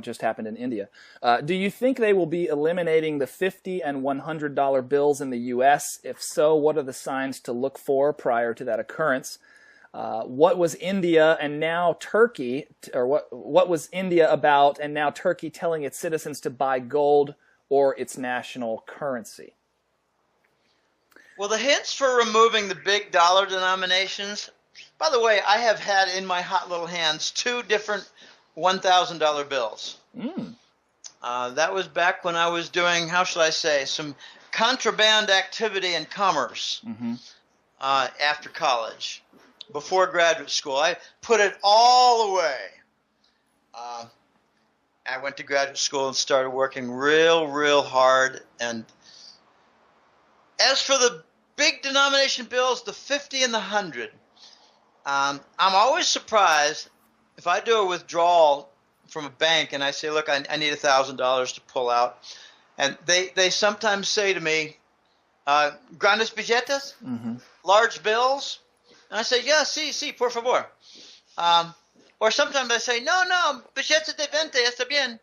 just happened in India. Do you think they will be eliminating the $50 and $100 bills in the U.S.? If so, what are the signs to look for prior to that occurrence? What was India and now Turkey, or what was India about and now Turkey telling its citizens to buy gold or its national currency? Well, the hints for removing the big dollar denominations, by the way, I have had in my hot little hands 2 different $1,000 bills. That was back when I was doing, how shall I say, some contraband activity in commerce after college, before graduate school. I put it all away. I went to graduate school and started working real hard. And as for the big denomination bills, the 50 and the 100, I'm always surprised if I do a withdrawal from a bank and I say, look, I need $1,000 to pull out. And they sometimes say to me, grandes billetes, large bills. And I say, yeah, sí, por favor. Or sometimes I say, no, billetes de 20, está bien.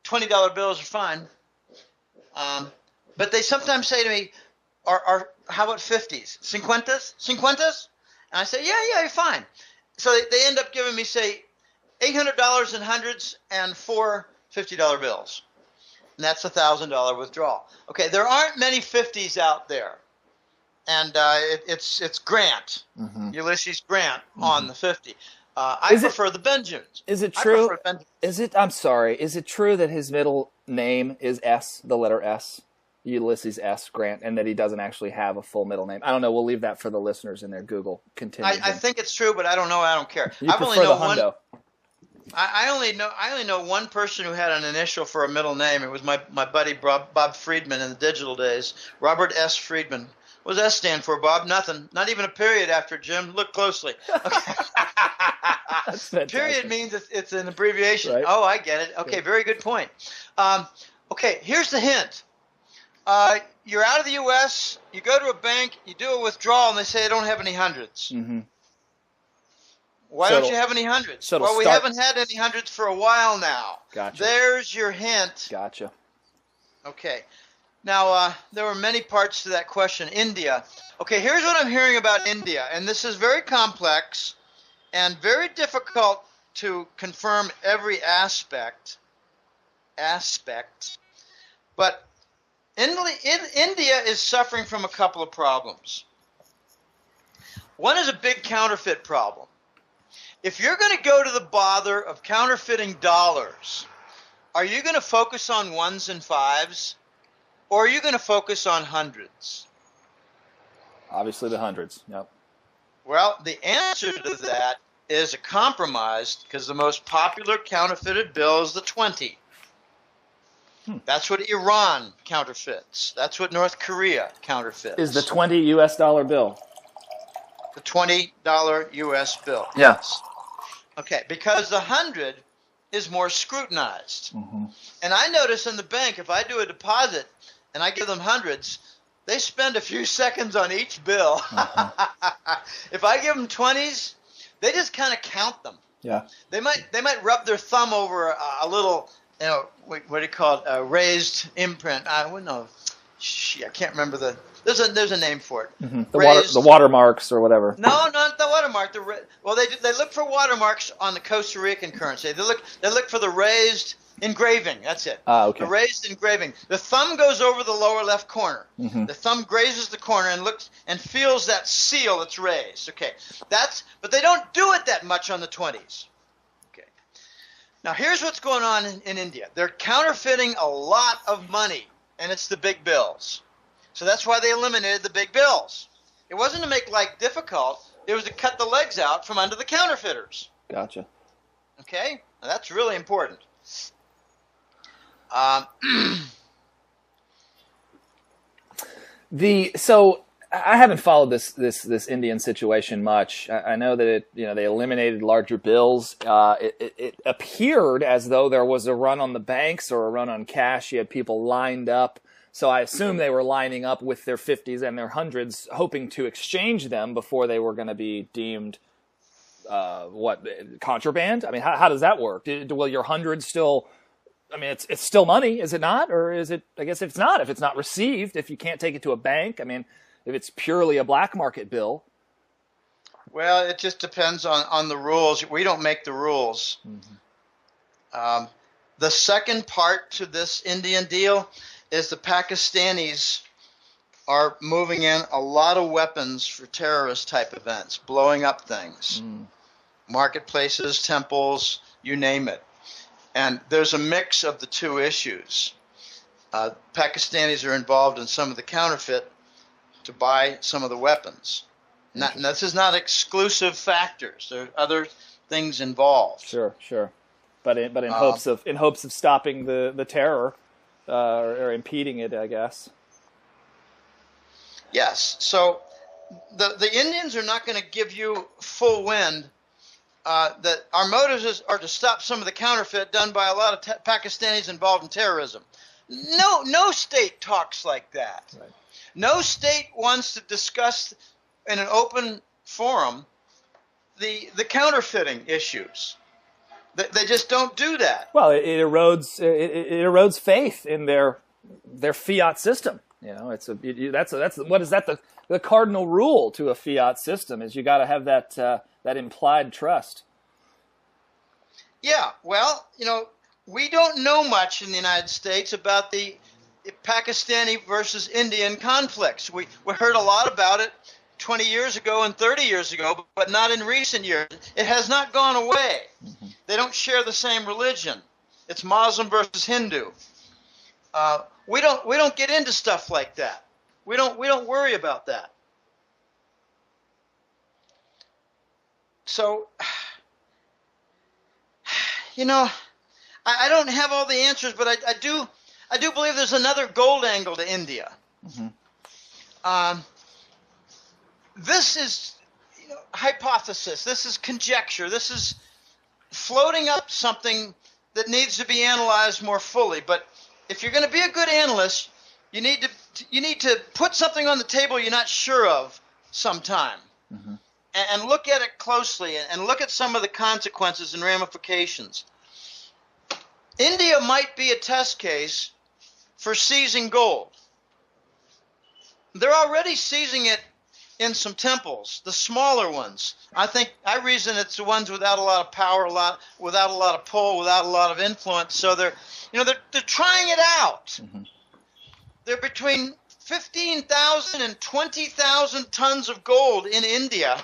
$20 bills are fine. But they sometimes say to me, how about 50s? Cincuentas? And I say, yeah, you're fine. So they end up giving me, say, $800 in hundreds and 4 $50 bills. And that's a $1,000 withdrawal. Okay, there aren't many 50s out there. And it's Grant, Ulysses Grant on the 50. I prefer the Benjamins. Is it true? I'm sorry. Is it true that his middle name is S, the letter S? Ulysses S. Grant, and that he doesn't actually have a full middle name. I don't know. We'll leave that for the listeners in their Google. Continue. I think it's true, but I don't know. I don't care. You prefer the hundo. I only know one person who had an initial for a middle name. It was my buddy Bob Friedman in the digital days. Robert S. Friedman. What does S stand for, Bob? Nothing. Not even a period after Jim. Look closely. Okay. Period means it's an abbreviation. Right. Oh, I get it. Okay, very good point. Okay, here's the hint. You're out of the U.S., you go to a bank, you do a withdrawal, and they say they don't have any hundreds. Why don't you have any hundreds? Well, we haven't had any hundreds for a while now. Gotcha. There's your hint. Gotcha. Okay. Now, there were many parts to that question. India. Okay, here's what I'm hearing about India, and this is very complex and very difficult to confirm every aspect. But India is suffering from a couple of problems. One is a big counterfeit problem. If you're going to go to the bother of counterfeiting dollars, are you going to focus on ones and fives, or are you going to focus on hundreds? Obviously the hundreds, yep. Well, the answer to that is a compromise, because the most popular counterfeited bill is the 20. That's what Iran counterfeits. That's what North Korea counterfeits. Is the 20 U.S. dollar bill? The $20 U.S. bill. Yes. Okay, because the 100 is more scrutinized. And I notice in the bank, if I do a deposit and I give them hundreds, they spend a few seconds on each bill. If I give them 20s, they just kind of count them. Yeah. They might rub their thumb over a little, what do you call it? Raised imprint. I can't remember there's a name for it. The watermarks or whatever. No, not the watermark. They look for watermarks on the Costa Rican currency. They look for the raised engraving. That's it. Okay. The raised engraving. The thumb goes over the lower left corner. The thumb grazes the corner and looks and feels that seal that's raised. Okay. But they don't do it that much on the 20s. Okay. Now here's what's going on in India. They're counterfeiting a lot of money, and it's the big bills. So that's why they eliminated the big bills. It wasn't to make life difficult. It was to cut the legs out from under the counterfeiters. Gotcha. Okay? Now that's really important. So I haven't followed this Indian situation much. I know that they eliminated larger bills. It appeared as though there was a run on the banks or a run on cash. You had people lined up. So I assume they were lining up with their 50s and their hundreds, hoping to exchange them before they were going to be deemed what, contraband? I mean, how does that work? Will your hundreds still? I mean, it's still money, is it not? Or is it? I guess it's not. If it's not received, if you can't take it to a bank, I mean, if it's purely a black market bill. Well, it just depends on the rules. We don't make the rules. Mm-hmm. The second part to this Indian deal is the Pakistanis are moving in a lot of weapons for terrorist type events, blowing up things, marketplaces, temples, you name it. And there's a mix of the two issues. Pakistanis are involved in some of the counterfeit to buy some of the weapons. This is not exclusive factors. There are other things involved. Sure. But in hopes of stopping the terror or impeding it, I guess. Yes. So the Indians are not going to give you full wind. That our motives are to stop some of the counterfeit done by a lot of Pakistanis involved in terrorism. No state talks like that. Right. No state wants to discuss in an open forum the counterfeiting issues. They just don't do that. Well, it erodes faith in their fiat system. You know, the cardinal rule to a fiat system is you got to have that implied trust. Yeah, well, you know, we don't know much in the United States about the Pakistani versus Indian conflicts. We heard a lot about it 20 years ago and 30 years ago, but not in recent years. It has not gone away. Mm-hmm. They don't share the same religion. It's Muslim versus Hindu. We don't get into stuff like that. We don't worry about that. So, you know, I don't have all the answers, but I do believe there's another gold angle to India. Mm-hmm. This is, you know, hypothesis. This is conjecture. This is floating up something that needs to be analyzed more fully. But if you're going to be a good analyst, you need to put something on the table you're not sure of sometime. Mm-hmm. And look at it closely and look at some of the consequences and ramifications. India might be a test case for seizing gold. They're already seizing it in some temples, the smaller ones. I reason it's the ones without a lot of power, without a lot of pull, without a lot of influence. So they're trying it out. Mm-hmm. They're between 15,000 and 20,000 tons of gold in India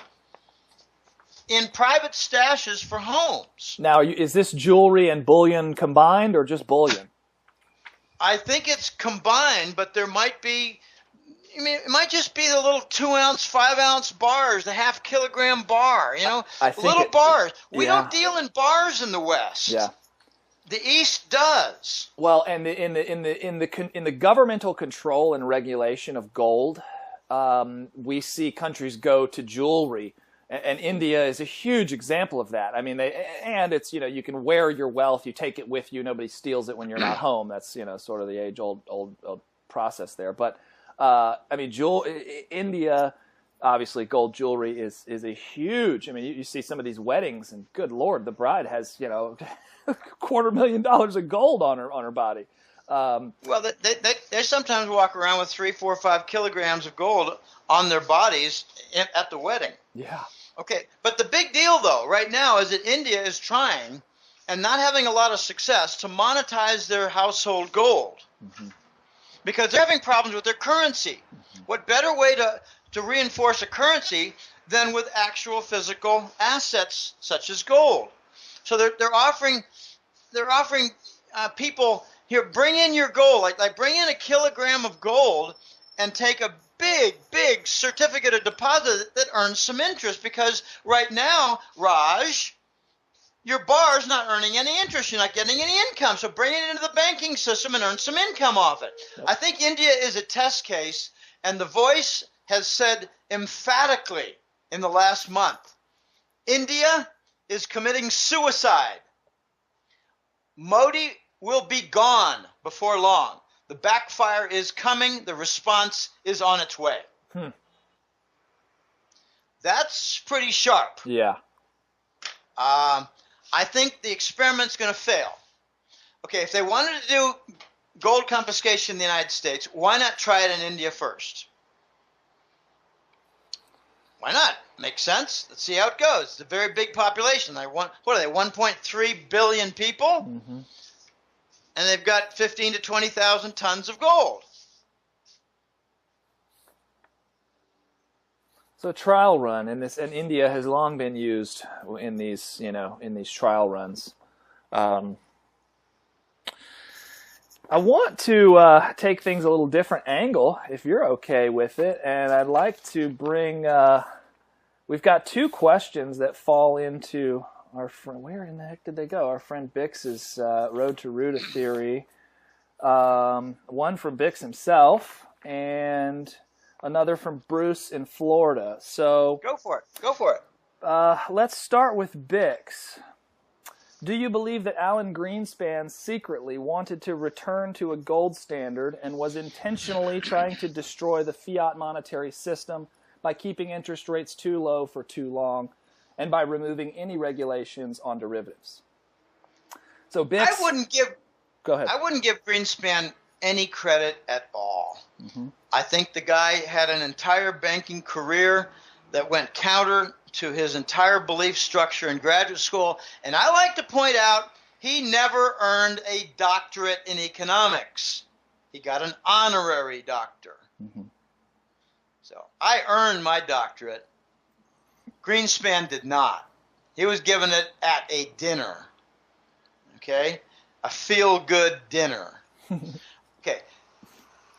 in private stashes for homes. Now, is this jewelry and bullion combined or just bullion? I think it's combined, but there might be, I mean, it might just be the little 2-ounce, 5-ounce bars, the half-kilogram bar, you know, little bars. We don't deal in bars in the West. Yeah. The East does. Well, and in the governmental control and regulation of gold, we see countries go to jewelry. And India is a huge example of that. I mean, it's, you know, you can wear your wealth, you take it with you, nobody steals it when you're not home. That's, you know, sort of the age-old process there. But I mean, India, obviously, gold jewelry is a huge. I mean, you see some of these weddings, and good Lord, the bride has, you know, $250,000 of gold on her body. Well, they sometimes walk around with 3, 4, 5 kilograms of gold on their bodies at the wedding. Yeah. Okay, but the big deal, though, right now is that India is trying, and not having a lot of success, to monetize their household gold. Mm-hmm. Because they're having problems with their currency. Mm-hmm. What better way to reinforce a currency than with actual physical assets such as gold? So they're offering people, here, bring in your gold, like bring in a kilogram of gold and take a big certificate of deposit that earns some interest, because right now, Raj, your bar's not earning any interest. You're not getting any income. So bring it into the banking system and earn some income off it. Yep. I think India is a test case, and the Voice has said emphatically in the last month, India is committing suicide. Modi will be gone before long. The backfire is coming. The response is on its way. That's pretty sharp. Yeah. I think the experiment's going to fail. Okay, if they wanted to do gold confiscation in the United States, why not try it in India first? Why not? Makes sense. Let's see how it goes. It's a very big population. What are they, 1.3 billion people? Mm-hmm. And they've got 15 to 20,000 tons of gold. So trial run, and India has long been used in these, in these trial runs. I want to take things a little different angle, if you're okay with it, and I'd like to bring. We've got two questions that fall into our friend. Where in the heck did they go? Our friend Bix's Road to Root of Theory. One from Bix himself, and another from Bruce in Florida. So go for it. Go for it. Let's start with Bix. Do you believe that Alan Greenspan secretly wanted to return to a gold standard and was intentionally trying to destroy the fiat monetary system by keeping interest rates too low for too long and by removing any regulations on derivatives? So Bix, Go ahead. I wouldn't give Greenspan any credit at all. Mm-hmm. I think the guy had an entire banking career that went counter to his entire belief structure in graduate school. And I like to point out, he never earned a doctorate in economics. He got an honorary doctor. Mm-hmm. So I earned my doctorate. Greenspan did not. He was given it at a dinner. Okay? A feel-good dinner. Okay.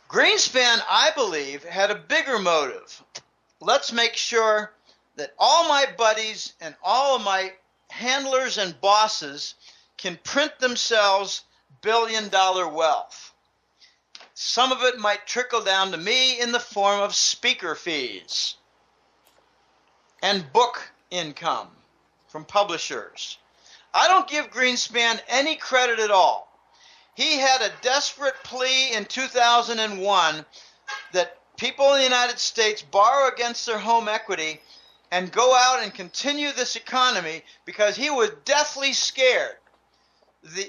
Greenspan, I believe, had a bigger motive. Let's make sure that all my buddies and all of my handlers and bosses can print themselves billion-dollar wealth. Some of it might trickle down to me in the form of speaker fees and book income from publishers. I don't give Greenspan any credit at all. He had a desperate plea in 2001 that people in the United States borrow against their home equity and go out and continue this economy because he was deathly scared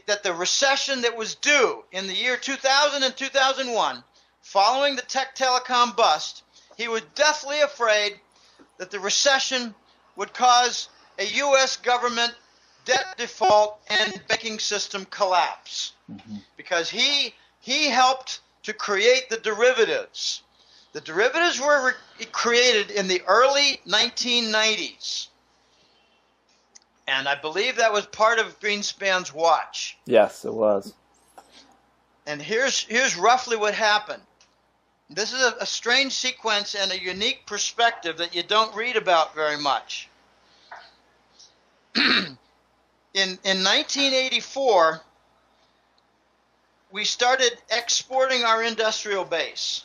that the recession that was due in the year 2000 and 2001, following the tech telecom bust, he was deathly afraid that the recession would cause a U.S. government debt default and banking system collapse. Mm-hmm. Because he helped to create the derivatives. The derivatives were created in the early 1990s. And I believe that was part of Greenspan's watch. Yes, it was. And here's roughly what happened. This is a strange sequence and a unique perspective that you don't read about very much. In 1984, we started exporting our industrial base.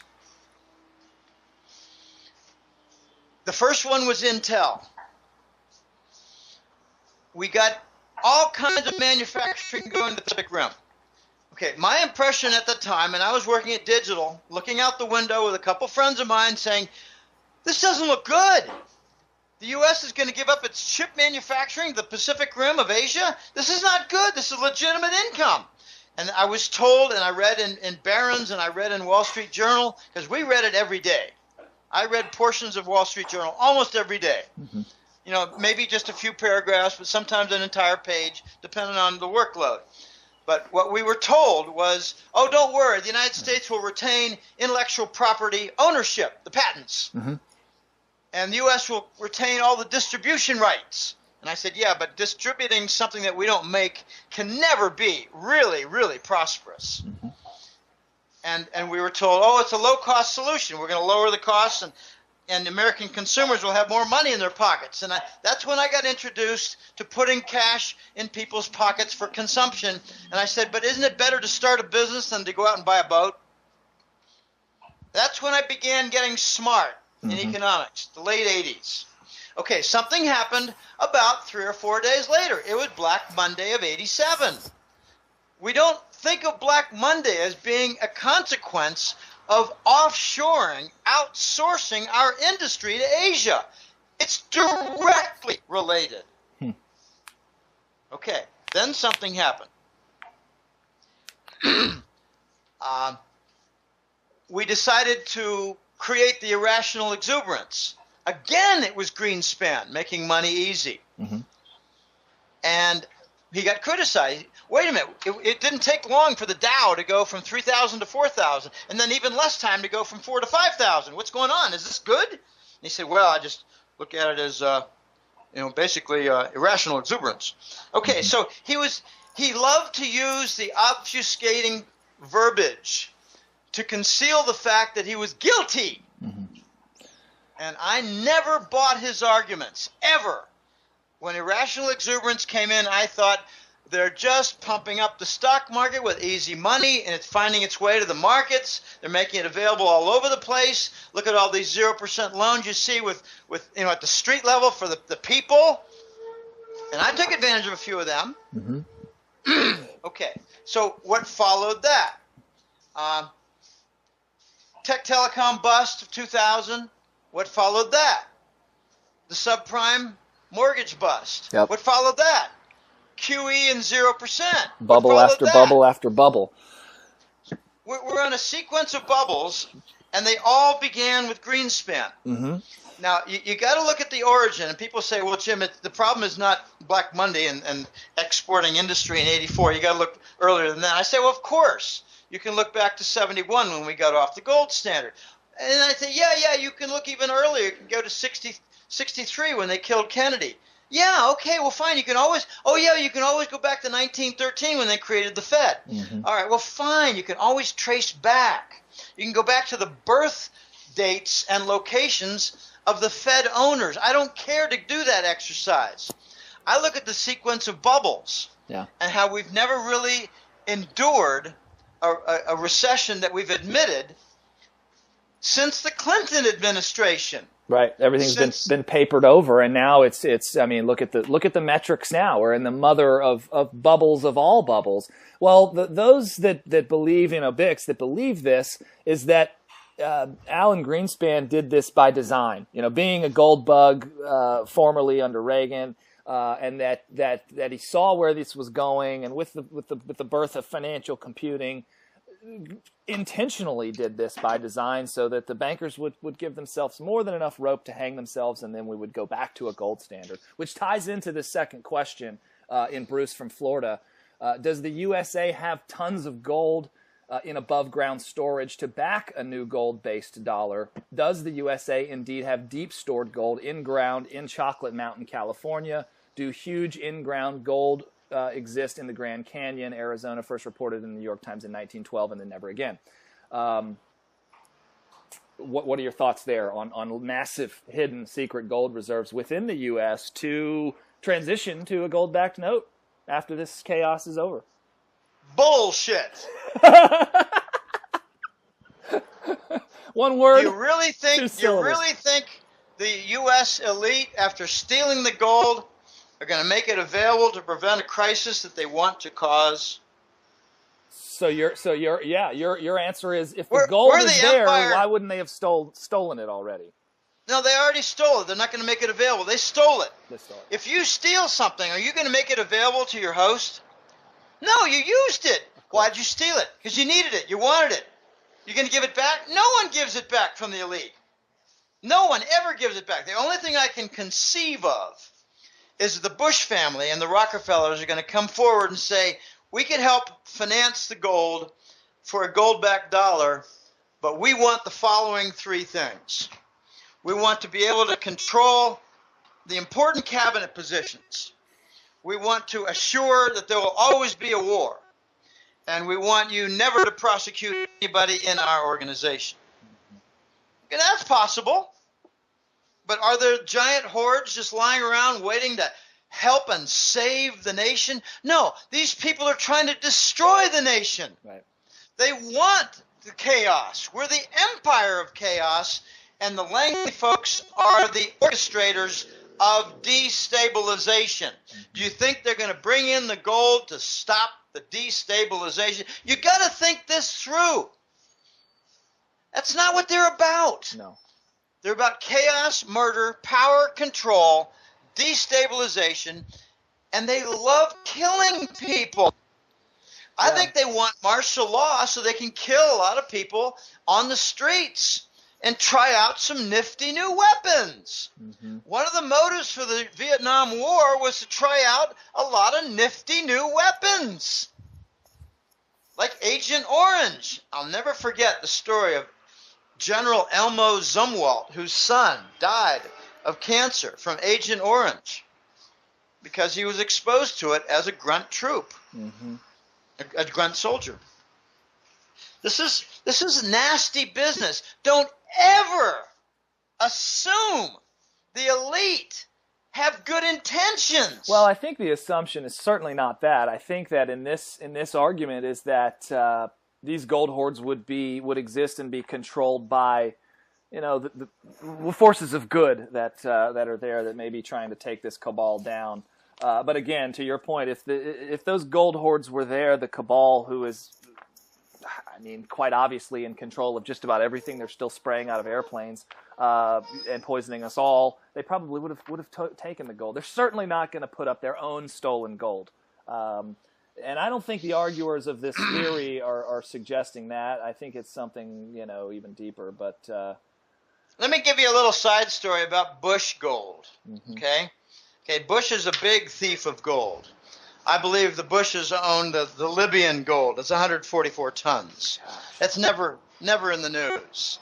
The first one was Intel. We got all kinds of manufacturing going to the Pacific Rim. Okay, my impression at the time, and I was working at Digital, looking out the window with a couple friends of mine saying, this doesn't look good. The U.S. is going to give up its chip manufacturing to the Pacific Rim of Asia? This is not good. This is legitimate income. And I was told, and I read in Barron's, and I read in Wall Street Journal, because we read it every day. I read portions of Wall Street Journal almost every day. Mm-hmm. You know, maybe just a few paragraphs, but sometimes an entire page, depending on the workload. But what we were told was, oh, don't worry, the United States will retain intellectual property ownership, the patents. Mm-hmm. And the U.S. will retain all the distribution rights. And I said, yeah, but distributing something that we don't make can never be really, really prosperous. Mm-hmm. And we were told, oh, it's a low-cost solution. We're going to lower the costs, and American consumers will have more money in their pockets. And that's when I got introduced to putting cash in people's pockets for consumption. And I said, but isn't it better to start a business than to go out and buy a boat? That's when I began getting smart in economics, the late 80s. Okay, something happened about 3 or 4 days later. It was Black Monday of 87. We don't think of Black Monday as being a consequence of offshoring, outsourcing our industry to Asia. It's directly related. Okay, then something happened. We decided to create the irrational exuberance. Again, it was Greenspan, making money easy. Mm-hmm. And he got criticized. Wait a minute, it didn't take long for the Dow to go from 3,000 to 4,000, and then even less time to go from 4 to 5,000. What's going on? Is this good? And he said, well, I just look at it as, basically irrational exuberance. Okay, Mm-hmm. so he loved to use the obfuscating verbiage to conceal the fact that he was guilty. Mm-hmm. And I never bought his arguments, ever. When irrational exuberance came in, I thought they're just pumping up the stock market with easy money, and it's finding its way to the markets. They're making it available all over the place. Look at all these 0% loans you see with at the street level for the people. And I took advantage of a few of them. Mm-hmm. Okay, so what followed that? Tech telecom bust of 2000. What followed that? The subprime mortgage bust. Yep. What followed that? QE and 0%. Bubble after bubble after bubble. We're on a sequence of bubbles, and they all began with Greenspan. Mm-hmm. Now, you got to look at the origin, and people say, well, Jim, the problem is not Black Monday and exporting industry in 84. You got to look earlier than that. I say, well, of course. You can look back to 71 when we got off the gold standard. And I say, yeah, you can look even earlier. You can go to 63 when they killed Kennedy. Yeah, okay, well, fine. You can always go back to 1913 when they created the Fed. Mm-hmm. All right, well, fine. You can always trace back. You can go back to the birth dates and locations of the Fed owners. I don't care to do that exercise. I look at the sequence of bubbles and how we've never really endured a recession that we've admitted since the Clinton administration. Right, everything's been papered over, and now it's. I mean, look at the metrics now. We're in the mother of bubbles of all bubbles. Well, those that believe, Bix, that believe this is that Alan Greenspan did this by design. Being a gold bug formerly under Reagan, and that he saw where this was going, and with the birth of financial computing, intentionally did this by design so that the bankers would give themselves more than enough rope to hang themselves, and then we would go back to a gold standard, which ties into the second question in Bruce from Florida. Does the USA have tons of gold in above ground storage to back a new gold-based dollar? Does the USA indeed have deep stored gold in ground in Chocolate Mountain, California? Do huge in-ground gold exist in the Grand Canyon, Arizona, first reported in the New York Times in 1912, and then never again? What are your thoughts there on massive hidden secret gold reserves within the U.S. to transition to a gold-backed note after this chaos is over? Bullshit. One word. You really think the U.S. elite, after stealing the gold, are going to make it available to prevent a crisis that they want to cause? So your answer is, if the gold is there, why wouldn't they have stolen it already? No, they already stole it. They're not going to make it available. They stole it. If you steal something, are you going to make it available to your host? No, you used it. Why'd you steal it? Because you needed it. You wanted it. You're going to give it back? No one gives it back from the elite. No one ever gives it back. The only thing I can conceive of is the Bush family and the Rockefellers are going to come forward and say, we can help finance the gold for a gold-backed dollar, but we want the following three things. We want to be able to control the important cabinet positions. We want to assure that there will always be a war. And we want you never to prosecute anybody in our organization. And that's possible. But are there giant hordes just lying around waiting to help and save the nation? No, these people are trying to destroy the nation. Right. They want the chaos. We're the empire of chaos, and the Langley folks are the orchestrators of destabilization. Do you think they're going to bring in the gold to stop the destabilization? You got to think this through. That's not what they're about. No. They're about chaos, murder, power, control, destabilization, and they love killing people. I think they want martial law so they can kill a lot of people on the streets and try out some nifty new weapons. Mm-hmm. One of the motives for the Vietnam War was to try out a lot of nifty new weapons, like Agent Orange. I'll never forget the story of General Elmo Zumwalt, whose son died of cancer from Agent Orange because he was exposed to it as a grunt troop, a grunt soldier. This is nasty business. Don't ever assume the elite have good intentions. Well, I think the assumption is certainly not that. I think that in this argument is that these gold hoards would exist and be controlled by, the forces of good that are there that may be trying to take this cabal down. But again, to your point, if those gold hoards were there, the cabal, who is, quite obviously in control of just about everything, they're still spraying out of airplanes and poisoning us all, they probably would have taken the gold. They're certainly not going to put up their own stolen gold. And I don't think the arguers of this theory are suggesting that. I think it's something, even deeper. But let me give you a little side story about Bush gold. Okay, Bush is a big thief of gold. I believe the Bushes own the Libyan gold. It's 144 tons. That's never in the news.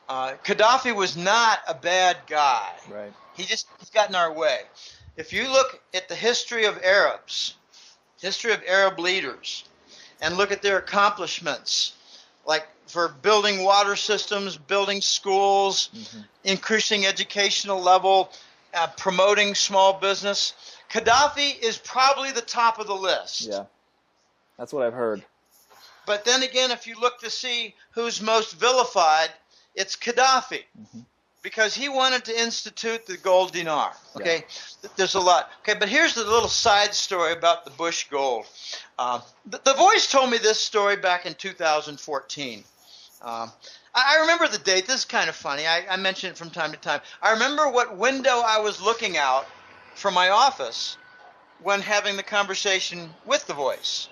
Gaddafi was not a bad guy. Right. He got in our way. If you look at the history of Arabs, history of Arab leaders, and look at their accomplishments, like for building water systems, building schools, increasing educational level, promoting small business, Gaddafi is probably the top of the list. Yeah, that's what I've heard. But then again, if you look to see who's most vilified, it's Gaddafi, because he wanted to institute the gold dinar. Okay, there's a lot. Okay, but here's the little side story about the Bush gold. The Voice told me this story back in 2014. I remember the date. This is kind of funny. I mention it from time to time. I remember what window I was looking out from my office when having the conversation with the Voice.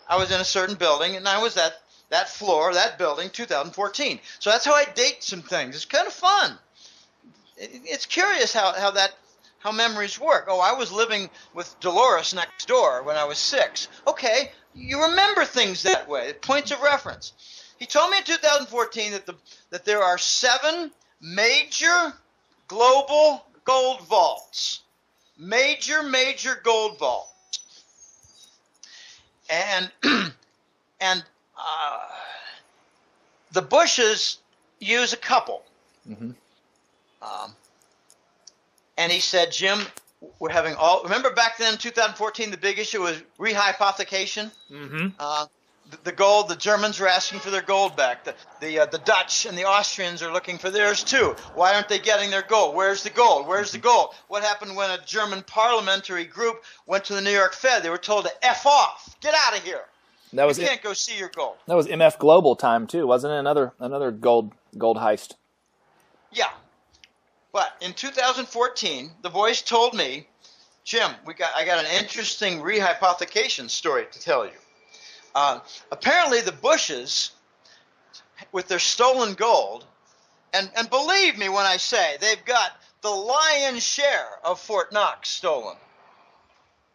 I was in a certain building, and I was at that floor, that building, 2014. So that's how I date some things. It's kind of fun. It's curious how memories work. Oh, I was living with Dolores next door when I was 6. Okay, you remember things that way. Points of reference. He told me in 2014 that there are 7 major global gold vaults. Major gold vaults. And the Bushes use a couple. And he said, Jim, we're having remember back then in 2014, the big issue was rehypothecation? The gold, the Germans were asking for their gold back. The Dutch and the Austrians are looking for theirs too. Why aren't they getting their gold? Where's the gold? Where's the gold? What happened when a German parliamentary group went to the New York Fed? They were told to F off. Get out of here. You can't go see your gold. That was MF Global time too, wasn't it? Another gold heist. Yeah. But in 2014, the Voice told me, Jim, I got an interesting rehypothecation story to tell you. Apparently the Bushes, with their stolen gold, and believe me when I say they've got the lion's share of Fort Knox stolen.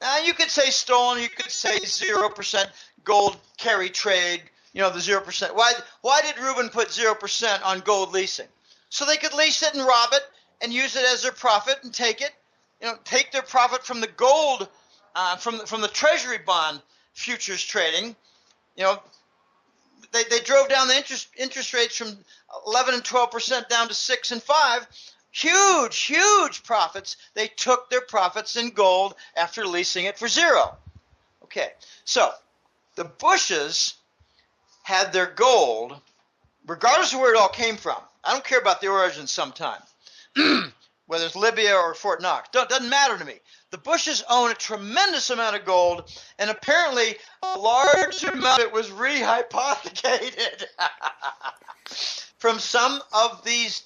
Now you could say stolen, you could say 0% gold carry trade, the 0%. Why did Reuben put 0% on gold leasing? So they could lease it and rob it and use it as their profit and take it, take their profit from the gold, from the treasury bond futures trading. They drove down the interest rates from 11 and 12% down to 6 and 5. Huge profits. They took their profits in gold after leasing it for 0. Okay, so the Bushes had their gold, regardless of where it all came from. I don't care about the origin sometime, whether it's Libya or Fort Knox. Doesn't matter to me. The Bushes own a tremendous amount of gold, and apparently a large amount of it was rehypothecated from some of these,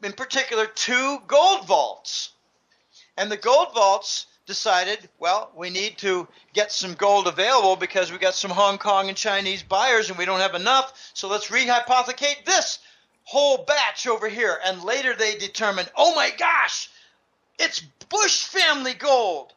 in particular, 2 gold vaults. And the gold vaults decided, well, we need to get some gold available because we got some Hong Kong and Chinese buyers and we don't have enough, so let's rehypothecate this whole batch over here. And later they determined, oh my gosh, it's Bush family gold.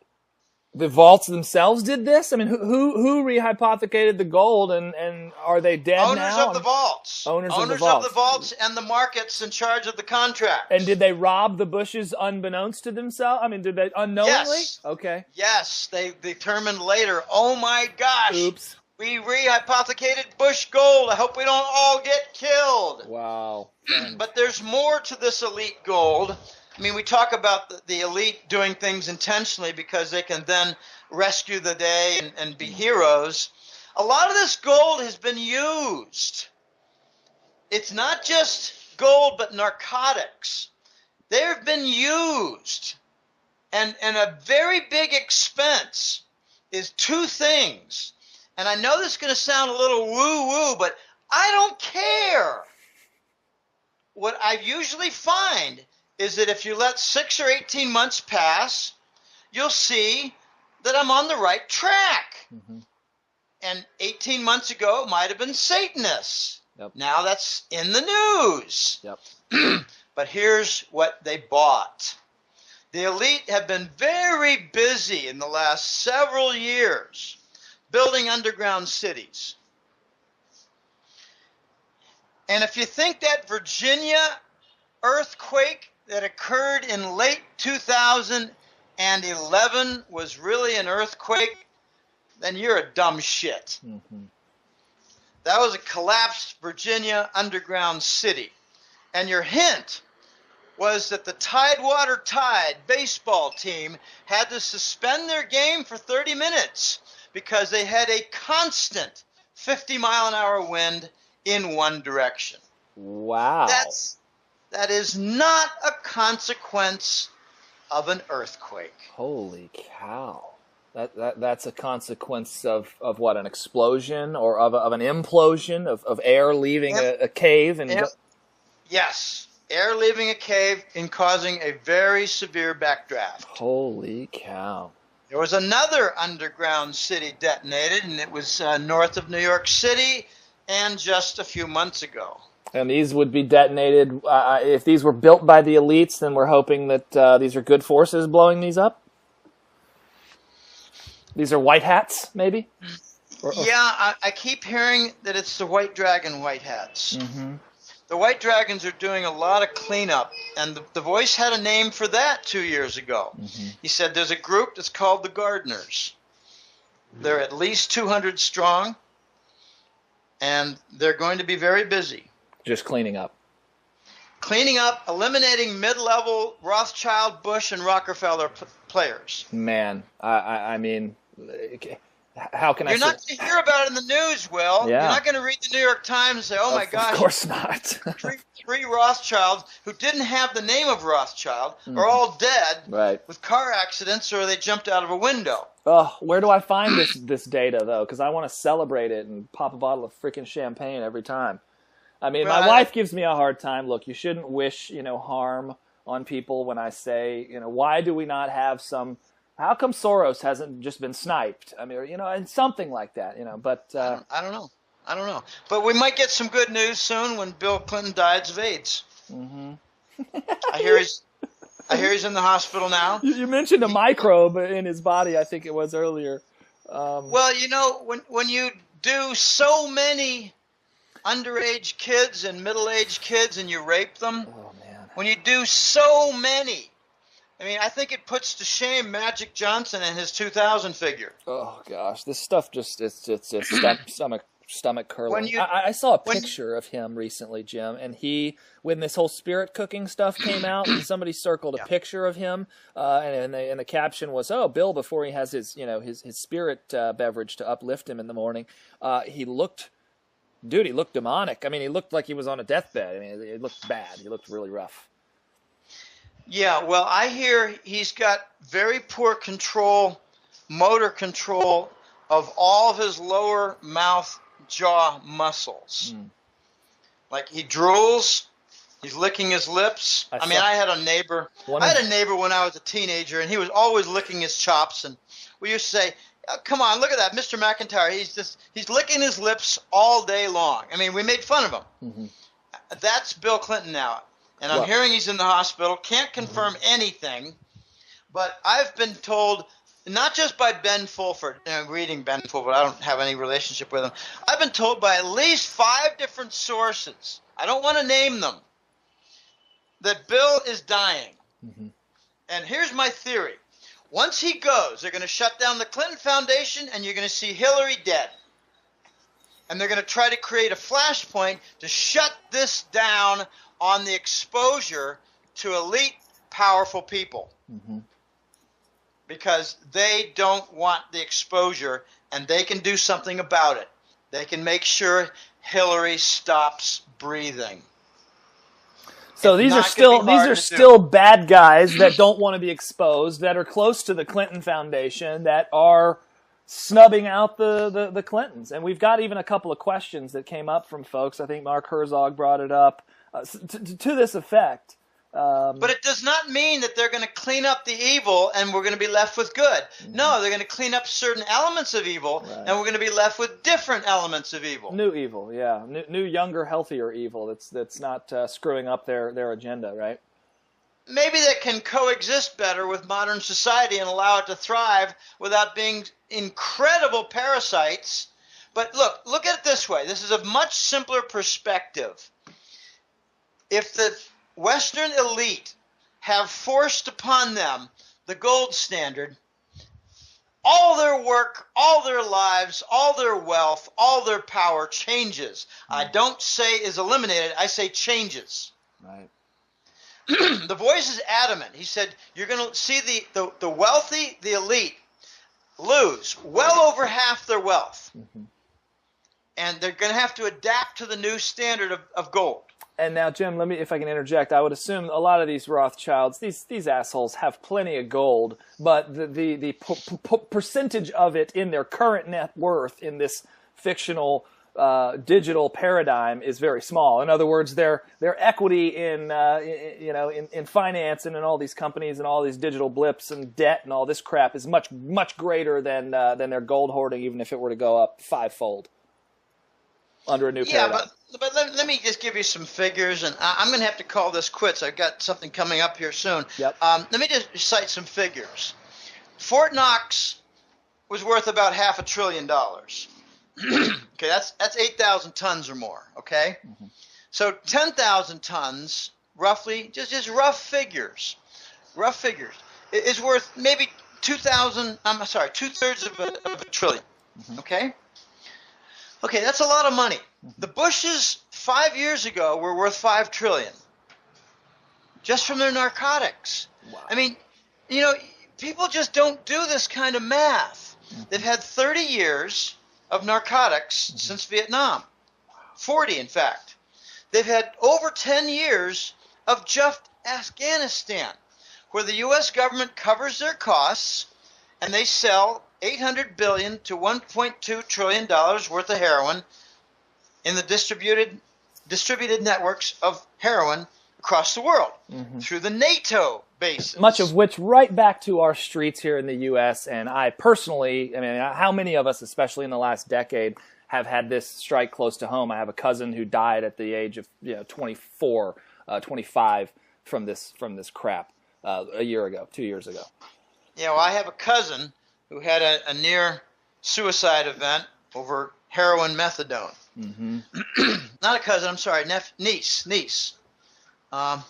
The vaults themselves did this? I mean, who rehypothecated the gold, and are they dead now? Owners of the vaults. Owners of the vaults and the markets in charge of the contracts. And did they rob the Bushes unbeknownst to themselves? I mean, did they unknowingly? Yes. Okay. Yes, they determined later, oh my gosh. Oops. We rehypothecated Bush gold. I hope we don't all get killed. Wow. But there's more to this elite gold. I mean, we talk about the elite doing things intentionally because they can then rescue the day and be heroes. A lot of this gold has been used. It's not just gold, but narcotics. They have been used. And a very big expense is two things. And I know this is going to sound a little woo-woo, but I don't care. What I usually find is that if you let 6 or 18 months pass, you'll see that I'm on the right track. Mm-hmm. And 18 months ago, it might have been Satanists. Yep. Now that's in the news. Yep. But here's what they bought. The elite have been very busy in the last several years building underground cities. And if you think that Virginia earthquake that occurred in late 2011 was really an earthquake, then you're a dumb shit. Mm-hmm. That was a collapsed Virginia underground city. And your hint was that the Tidewater Tide baseball team had to suspend their game for 30 minutes because they had a constant 50-mile-an-hour wind in one direction. Wow. That is not a consequence of an earthquake. Holy cow. That's a consequence of what, an explosion or of an implosion of air leaving a cave? Yes, air leaving a cave and causing a very severe backdraft. Holy cow. There was another underground city detonated, and it was north of New York City, and just a few months ago. And these would be detonated, if these were built by the elites, then we're hoping that these are good forces blowing these up? These are white hats, maybe? Yeah, I keep hearing that it's the White Dragon white hats. Mm-hmm. The White Dragons are doing a lot of cleanup, and the Voice had a name for that 2 years ago. Mm-hmm. He said there's a group that's called the Gardeners. They're at least 200 strong, and they're going to be very busy. Just cleaning up. Cleaning up, eliminating mid-level Rothschild, Bush, and Rockefeller players. Man, I mean, how can You're not going to hear about it in the news, Will. Yeah. You're not going to read the New York Times and say, oh my gosh. Of course not. three Rothschilds who didn't have the name of Rothschild are all dead with car accidents or they jumped out of a window. Oh, where do I find this data, though? Because I want to celebrate it and pop a bottle of freaking champagne every time. I mean, my wife gives me a hard time. Look, you shouldn't wish, harm on people when I say, why do we not have some... How come Soros hasn't just been sniped? I mean, and something like that, but... I don't know. But we might get some good news soon when Bill Clinton dies of AIDS. Mm-hmm. I hear he's in the hospital now. You mentioned a microbe in his body, I think it was earlier. Well, when you do so many underage kids and middle-aged kids and you rape them, when you do so many, I mean, I think it puts to shame Magic Johnson and his 2000 figure. Oh gosh, this stuff it's stomach curling. I saw a picture of him recently, Jim, and when this whole spirit cooking stuff came out, somebody circled a picture of him, and the caption was, "Oh, Bill, before he has his his spirit beverage to uplift him in the morning, he looked demonic. I mean, he looked like he was on a deathbed. I mean, it looked bad. He looked really rough." Yeah, well, I hear he's got very poor motor control of all of his lower mouth jaw muscles. Like he drools He's licking his lips. I saw- had a neighbor. One I of- had a neighbor when I was a teenager, and he was always licking his chops. And we used to say, "Oh, come on, look at that, Mr. McIntyre. He's licking his lips all day long." I mean, we made fun of him. Mm-hmm. That's Bill Clinton now. And I'm hearing he's in the hospital. Can't confirm anything. But I've been told, not just by Ben Fulford, reading Ben Fulford, I don't have any relationship with him. I've been told by at least 5 different sources, I don't want to name them, that Bill is dying. Mm-hmm. And here's my theory. Once he goes, they're going to shut down the Clinton Foundation, and you're going to see Hillary dead. And they're going to try to create a flashpoint to shut this down on the exposure to elite, powerful people. Mm-hmm. Because they don't want the exposure, and they can do something about it. They can make sure Hillary stops breathing. So these are still bad guys that don't want to be exposed, that are close to the Clinton Foundation, that are snubbing out the Clintons. And we've got even a couple of questions that came up from folks. I think Mark Herzog brought it up to this effect. But it does not mean that they're going to clean up the evil and we're going to be left with good. Mm-hmm. No, they're going to clean up certain elements of evil, right, and we're going to be left with different elements of evil. New evil, yeah. New younger, healthier evil that's not screwing up their agenda, right? Maybe that can coexist better with modern society and allow it to thrive without being incredible parasites. But look at it this way. This is a much simpler perspective. If the Western elite have forced upon them the gold standard, all their work, all their lives, all their wealth, all their power changes. I don't say is eliminated, I say changes. Right. The voice is adamant. He said, you're going to see the wealthy, the elite, lose well over half their wealth. Mm-hmm. And they're going to have to adapt to the new standard of gold. And now, Jim, let me, if I can interject, I would assume a lot of these Rothschilds, these assholes have plenty of gold, but the percentage of it in their current net worth in this fictional digital paradigm is very small. In other words, their equity in finance and in all these companies and all these digital blips and debt and all this crap is much greater than their gold hoarding, even if it were to go up 5-fold under a new paradigm. But let me just give you some figures, and I'm going to have to call this quits. I've got something coming up here soon. Yep. Let me just cite some figures. Fort Knox was worth about $500 billion. Okay, that's 8,000 tons or more. Okay, mm-hmm. So 10,000 tons, roughly, just rough figures, is worth maybe 2,000. I'm sorry, 2/3 of a trillion. Mm-hmm. Okay, that's a lot of money. The Bushes 5 years ago were worth $5 trillion just from their narcotics. Wow. I mean, people just don't do this kind of math. Mm-hmm. They've had 30 years of narcotics mm-hmm. since Vietnam, 40 in fact. They've had over 10 years of just Afghanistan, where the U.S. government covers their costs and they sell $800 billion to $1.2 trillion worth of heroin in the distributed networks of heroin across the world mm-hmm. through the NATO bases. Much of which right back to our streets here in the U.S. And I personally, how many of us, especially in the last decade, have had this strike close to home? I have a cousin who died at the age of 24, 25 from this crap a year ago, 2 years ago. Yeah, well, I have a cousin who had a near suicide event over heroin methadone. Mm-hmm. Not a cousin, I'm sorry, niece. I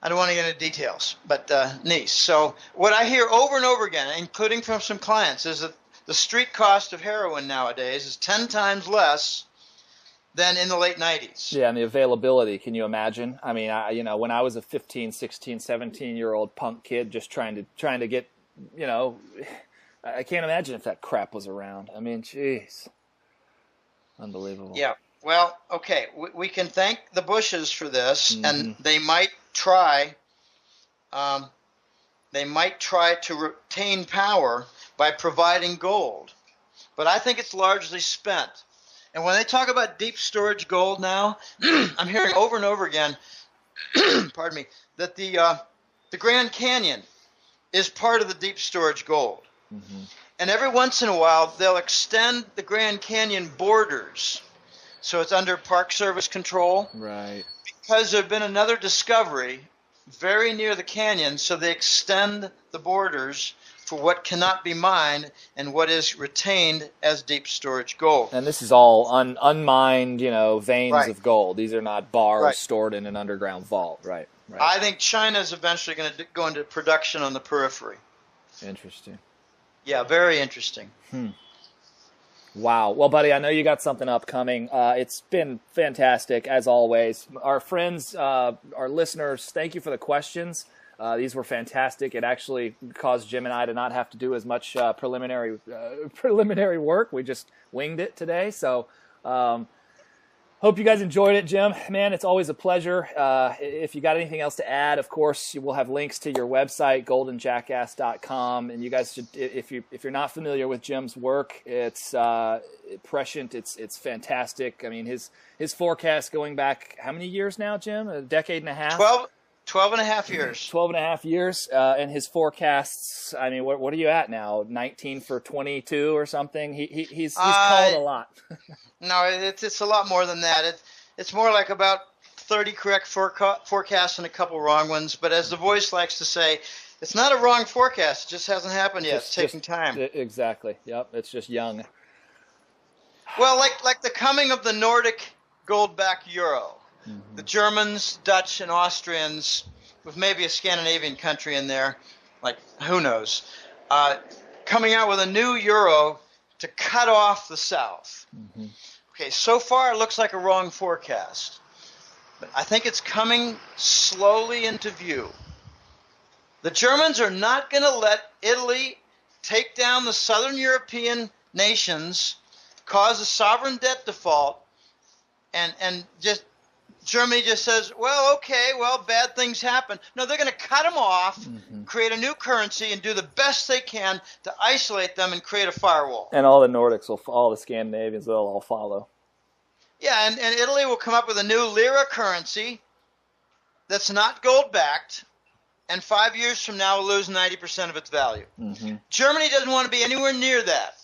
don't want to get into details, but niece. So what I hear over and over again, including from some clients, is that the street cost of heroin nowadays is 10 times less than in the late 90s. Yeah, and the availability, can you imagine? I mean, when I was a 15, 16, 17-year-old punk kid just trying to get, I can't imagine if that crap was around. I mean, jeez. Unbelievable. Yeah. Well, okay. We can thank the Bushes for this, mm-hmm. and they might try to retain power by providing gold. But I think it's largely spent. And when they talk about deep storage gold now, I'm hearing over and over again, pardon me, that the Grand Canyon is part of the deep storage gold. Mm-hmm. And every once in a while, they'll extend the Grand Canyon borders, so it's under Park Service control. Right. Because there's been another discovery very near the canyon, so they extend the borders for what cannot be mined and what is retained as deep storage gold. And this is all unmined, veins Right. of gold. These are not bars Right. stored in an underground vault. Right. Right. I think China is eventually going to go into production on the periphery. Interesting. Yeah, very interesting. Wow. Well, buddy, I know you got something upcoming. It's been fantastic, as always. Our friends, our listeners, thank you for the questions. These were fantastic. It actually caused Jim and I to not have to do as much preliminary work. We just winged it today. So hope you guys enjoyed it, Jim. Man, it's always a pleasure. If you got anything else to add, of course, we'll have links to your website, goldenjackass.com. And you guys should, if you're not familiar with Jim's work, it's prescient. It's fantastic. I mean, his forecast going back how many years now, Jim? A decade and a half? 12 and a half years. 12 and a half years. And his forecasts, I mean, what are you at now? 19 for 22 or something? He's called a lot. No, it's a lot more than that. It's more like about 30 correct forecasts and a couple wrong ones. But as the voice likes to say, it's not a wrong forecast. It just hasn't happened yet. It's taking time. Exactly. Yep. It's just young. Well, like the coming of the Nordic gold-backed euro. Mm-hmm. The Germans, Dutch, and Austrians, with maybe a Scandinavian country in there, like who knows, coming out with a new euro to cut off the South. Mm-hmm. Okay, so far it looks like a wrong forecast, but I think it's coming slowly into view. The Germans are not going to let Italy take down the southern European nations, cause a sovereign debt default, and just Germany just says, well, okay, bad things happen. No, they're going to cut them off, create a new currency, and do the best they can to isolate them and create a firewall. And all the Nordics, all the Scandinavians, they'll all follow. Yeah, and Italy will come up with a new lira currency that's not gold-backed, and 5 years from now will lose 90% of its value. Mm-hmm. Germany doesn't want to be anywhere near that.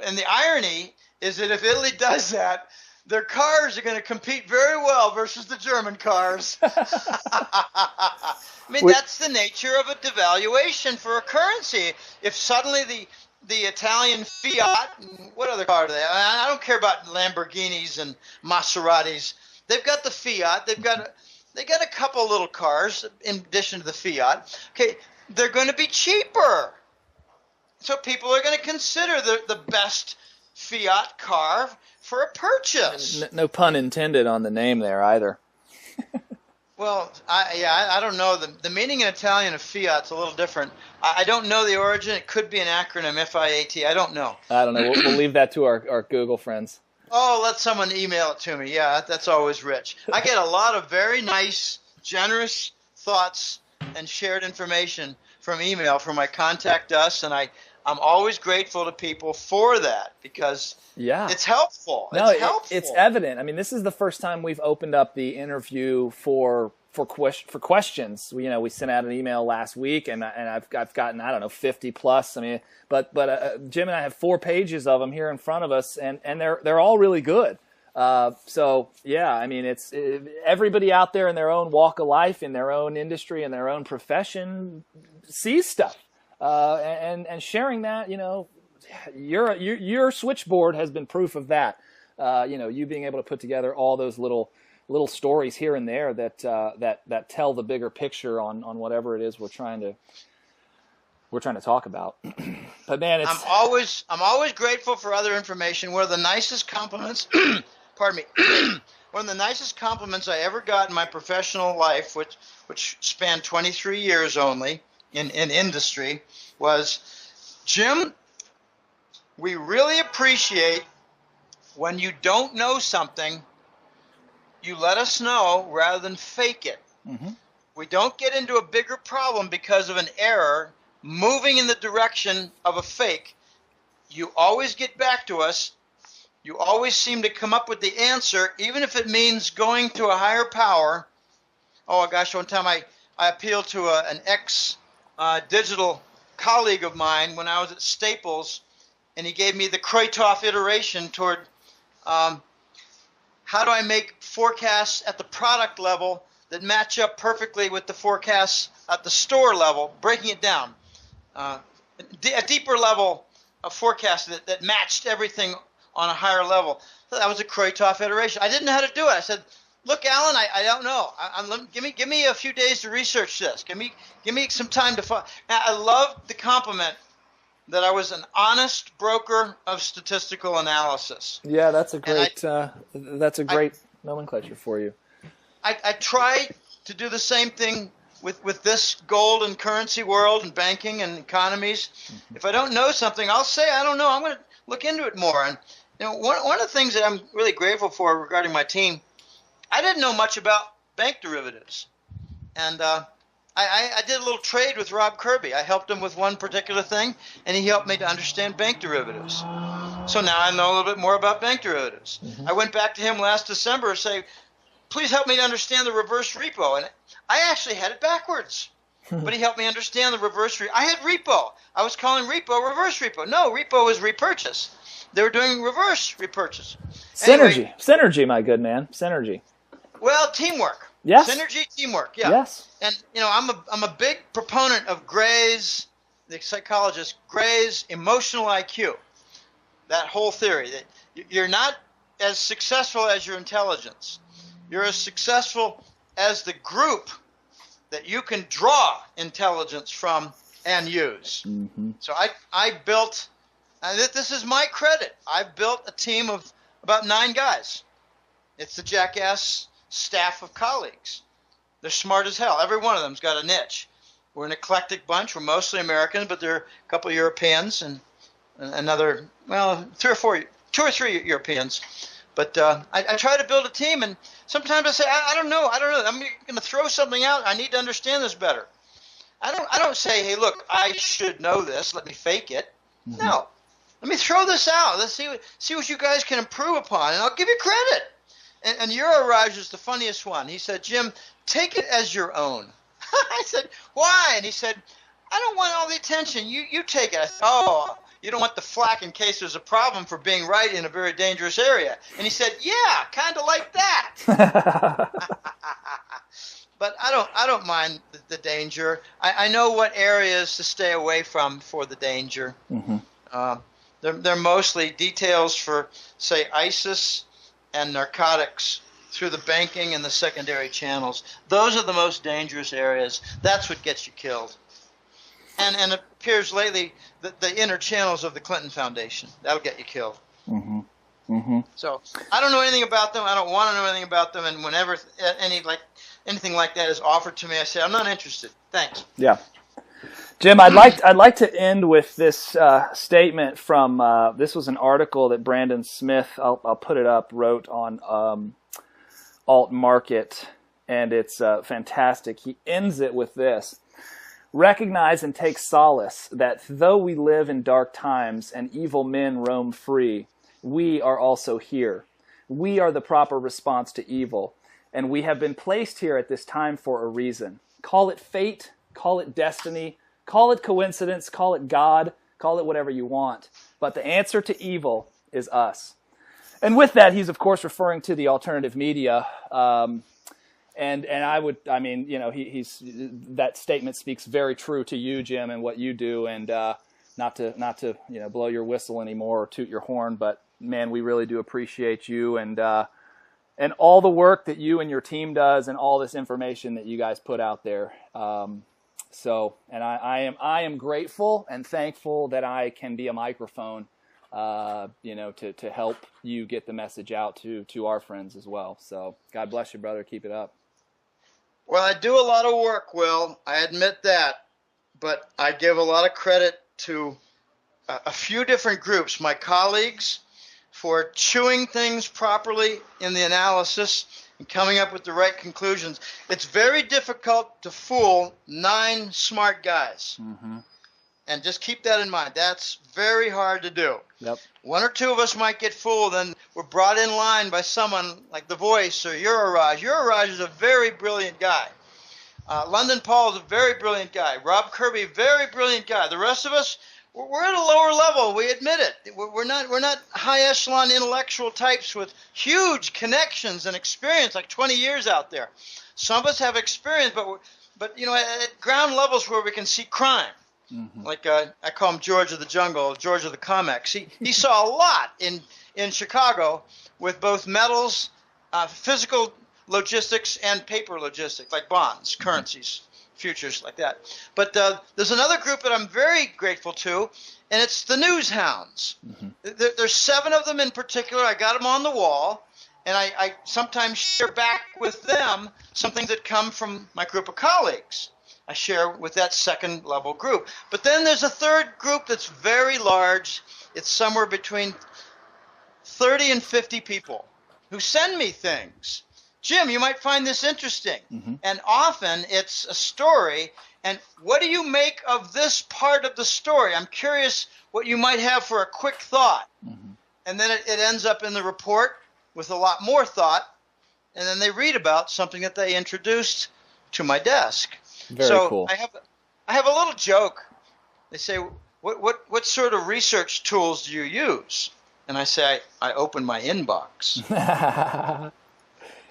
And the irony is that if Italy does that, their cars are going to compete very well versus the German cars. I mean, that's the nature of a devaluation for a currency. If suddenly the Italian Fiat, what other car do they have? I don't care about Lamborghinis and Maseratis. They've got the Fiat. They got a couple little cars in addition to the Fiat. Okay, they're going to be cheaper. So people are going to consider the best Fiat car for a purchase. No pun intended on the name there either. Well, I don't know. The meaning in Italian of Fiat's a little different. I don't know the origin. It could be an acronym, F-I-A-T. I don't know. I don't know. We'll leave that to our Google friends. Oh, let someone email it to me. Yeah, that's always rich. I get a lot of very nice, generous thoughts and shared information from email from my Contact Us, and I'm always grateful to people for that because it's helpful. It's evident. I mean, this is the first time we've opened up the interview for questions. We sent out an email last week, and I've gotten 50 plus. I mean, but Jim and I have 4 pages of them here in front of us, and they're all really good. So yeah, I mean, it's everybody out there in their own walk of life, in their own industry, in their own profession, sees stuff. And sharing that, your switchboard has been proof of that. You being able to put together all those little stories here and there that tell the bigger picture on whatever it is we're trying to talk about. But man, I'm always grateful for other information. One of the nicest compliments, pardon me, one of the nicest compliments I ever got in my professional life, which spanned 23 years only. In industry was, Jim, we really appreciate when you don't know something, you let us know rather than fake it. Mm-hmm. We don't get into a bigger problem because of an error moving in the direction of a fake. You always get back to us You always seem to come up with the answer, even if it means going to a higher power. Oh, gosh, one time I appealed to an ex-digital colleague of mine when I was at Staples, and he gave me the Kratoff iteration toward how do I make forecasts at the product level that match up perfectly with the forecasts at the store level, breaking it down. A deeper level of forecast that matched everything on a higher level. So that was a Kratoff iteration. I didn't know how to do it. I said, "Look, Alan, I don't know. Give me a few days to research this. Give me some time to find." I loved the compliment that I was an honest broker of statistical analysis. Yeah, that's a great nomenclature for you. I try to do the same thing with this gold and currency world and banking and economies. If I don't know something, I'll say I don't know. I'm going to look into it more. And one of the things that I'm really grateful for regarding my team, I didn't know much about bank derivatives, and I did a little trade with Rob Kirby. I helped him with one particular thing, and he helped me to understand bank derivatives. So now I know a little bit more about bank derivatives. I went back to him last December and say, "Please help me to understand the reverse repo." And I actually had it backwards, but he helped me understand the reverse repo. I had repo. I was calling repo reverse repo. No, repo was repurchase. They were doing reverse repurchase. Synergy, synergy, my good man, synergy. Well, teamwork. Yes. Synergy, teamwork. Yeah. Yes. And I'm a big proponent of Gray's, the psychologist Gray's emotional IQ. That whole theory that you're not as successful as your intelligence. You're as successful as the group that you can draw intelligence from and use. So I built, and this is my credit, I've built a team of about 9 guys. It's the Jackass staff of colleagues. They're smart as hell. Every one of them's got a niche. We're an eclectic bunch. We're mostly Americans, but there are a couple of Europeans and another, well, 2 or 3 Europeans. But I try to build a team, and sometimes I say, I don't know. I'm going to throw something out. I need to understand this better. I don't say, hey, look, I should know this. Let me fake it. No. Let me throw this out. Let's see what you guys can improve upon, and I'll give you credit. And Euroraj is the funniest one. He said, "Jim, take it as your own." I said, "Why?" And he said, "I don't want all the attention. You take it." I said, "Oh, you don't want the flack in case there's a problem for being right in a very dangerous area." And he said, "Yeah, kind of like that." But I don't mind the danger. I know what areas to stay away from for the danger. They're mostly details for, say, ISIS and narcotics through the banking and the secondary channels. Those are the most dangerous areas. That's what gets you killed. And it appears lately that the inner channels of the Clinton Foundation, that'll get you killed. So I don't know anything about them. I don't want to know anything about them. And whenever anything like that is offered to me, I say, I'm not interested. Thanks. Yeah. Jim, I'd like to end with this statement from this was an article that Brandon Smith, I'll put it up, wrote on Alt Market, and it's fantastic. He ends it with this: "Recognize and take solace that though we live in dark times and evil men roam free, we are also here. We are the proper response to evil, and we have been placed here at this time for a reason. Call it fate, call it destiny, call it coincidence, call it God, call it whatever you want. But the answer to evil is us." And with that, he's of course referring to the alternative media. And he's that statement speaks very true to you, Jim, and what you do. And not to blow your whistle anymore or toot your horn, but man, we really do appreciate you and all the work that you and your team does, and all this information that you guys put out there. I am grateful and thankful that I can be a microphone, to help you get the message out to our friends as well. So God bless you, brother. Keep it up. Well, I do a lot of work, Will. I admit that. But I give a lot of credit to a few different groups, my colleagues, for chewing things properly in the analysis and coming up with the right conclusions. It's very difficult to fool 9 smart guys. And just keep that in mind. That's very hard to do. Yep. One or two of us might get fooled, and we're brought in line by someone like The Voice or Euroraj. Euroraj is a very brilliant guy. London Paul is a very brilliant guy. Rob Kirby, very brilliant guy. The rest of us, we're at a lower level. We admit it. We're not high echelon intellectual types with huge connections and experience, like 20 years out there. Some of us have experience, but at ground levels where we can see crime. Mm-hmm. Like I call him George of the Jungle, George of the Comex. He saw a lot in Chicago with both metals, physical logistics, and paper logistics, like bonds, currencies, futures, like that. But there's another group that I'm very grateful to, and it's the news hounds. Mm-hmm. There's 7 of them in particular. I got them on the wall, and I sometimes share back with them some things that come from my group of colleagues. I share with that second level group. But then there's a third group that's very large. It's somewhere between 30 and 50 people who send me things. Jim, you might find this interesting. Mm-hmm. And often it's a story. And what do you make of this part of the story? I'm curious what you might have for a quick thought. Mm-hmm. And then it ends up in the report with a lot more thought. And then they read about something that they introduced to my desk. Very cool. I have a little joke. They say, what sort of research tools do you use? And I say, I open my inbox.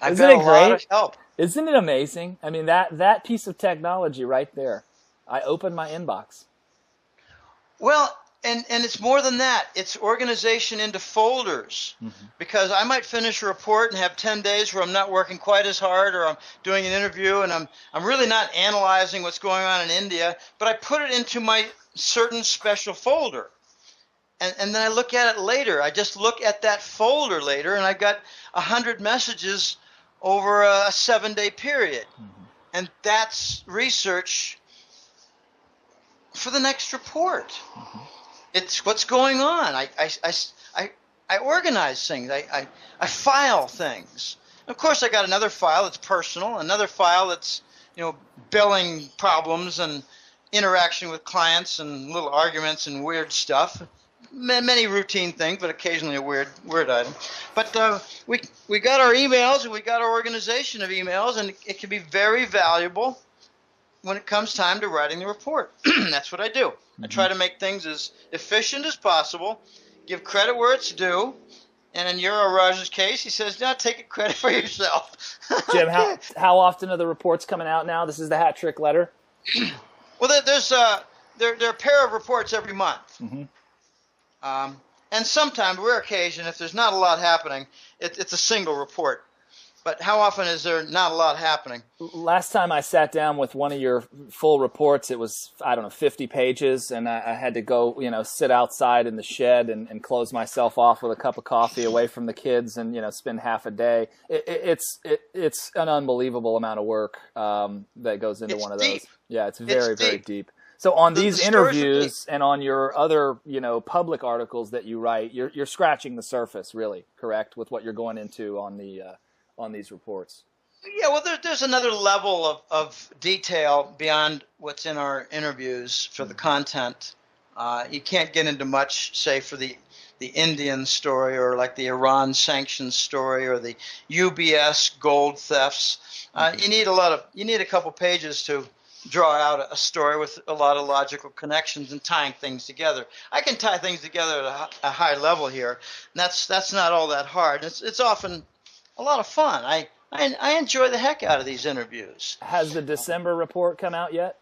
I've got a lot of help. Isn't it amazing? I mean, that piece of technology right there. I open my inbox. Well, and it's more than that. It's organization into folders. Mm-hmm. Because I might finish a report and have 10 days where I'm not working quite as hard, or I'm doing an interview and I'm really not analyzing what's going on in India, but I put it into my certain special folder. And then I look at it later. I just look at that folder later, and I've got 100 messages over a 7-day period. Mm-hmm. And that's research for the next report. Mm-hmm. It's what's going on. I organize things. I file things. Of course, I got another file that's personal, another file that's billing problems and interaction with clients and little arguments and weird stuff. Many routine things, but occasionally a weird item. But we got our emails, and we got our organization of emails, and it can be very valuable when it comes time to writing the report. That's what I do. Mm-hmm. I try to make things as efficient as possible, give credit where it's due, and in Euroraj's case, he says, no, take credit for yourself. Jim, how often are the reports coming out now? This is the hat trick letter. Well, there are a pair of reports every month. Mm-hmm. And sometimes, rare occasion, if there's not a lot happening, it's a single report. But how often is there not a lot happening? Last time I sat down with one of your full reports, it was, 50 pages, and I had to go, sit outside in the shed and close myself off with a cup of coffee away from the kids and, spend half a day. It's an unbelievable amount of work that goes into one of those. Yeah, it's very, very deep. So on these interviews and on your other, public articles that you write, you're scratching the surface, really, correct, with what you're going into on these reports. Yeah, well, there's another level of detail beyond what's in our interviews for the content. You can't get into much, say, for the Indian story, or like the Iran sanctions story, or the UBS gold thefts. You need a couple pages to draw out a story with a lot of logical connections and tying things together. I can tie things together at a high level here, and that's not all that hard. It's often a lot of fun. I enjoy the heck out of these interviews. Has the December report come out yet?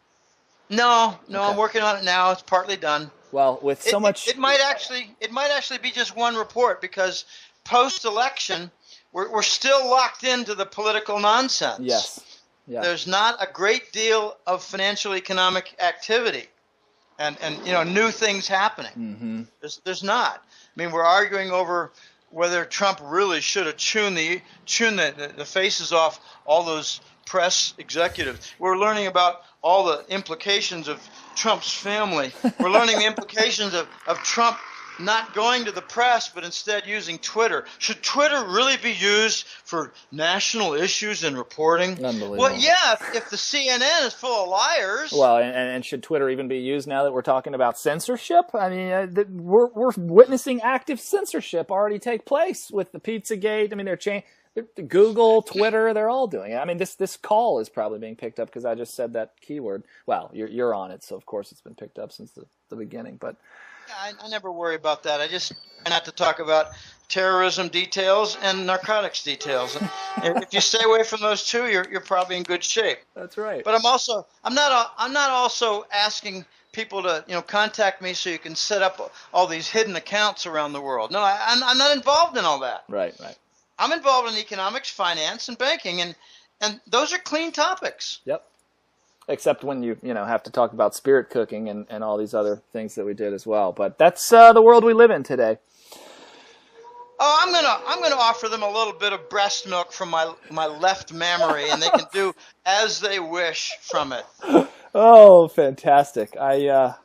No, okay. I'm working on it now. It's partly done. Well, with so much, it might actually be just one report, because post-election we're still locked into the political nonsense. Yes. Yeah. There's not a great deal of financial economic activity, and new things happening. Mm-hmm. There's not. I mean, we're arguing over whether Trump really should have chewed the faces off all those press executives. We're learning about all the implications of Trump's family. We're learning the implications of Trump not going to the press, but instead using Twitter. Should Twitter really be used for national issues and reporting? Unbelievable. Well, yeah, if the CNN is full of liars. Well, and should Twitter even be used now that we're talking about censorship? I mean, we're witnessing active censorship already take place with the Pizzagate. I mean, Google, Twitter, they're all doing it. I mean, this call is probably being picked up because I just said that keyword. Well, you're on it, so of course it's been picked up since the beginning. But yeah, I never worry about that. I just try not to talk about terrorism details and narcotics details. And if you stay away from those two, you're probably in good shape. That's right. But I'm not also asking people to contact me so you can set up all these hidden accounts around the world. No, I'm not involved in all that. Right. I'm involved in economics, finance, and banking, and those are clean topics. Yep. Except when you have to talk about spirit cooking and all these other things that we did as well. But that's the world we live in today. Oh, I'm gonna offer them a little bit of breast milk from my left mammary, and they can do as they wish from it. Oh, fantastic! I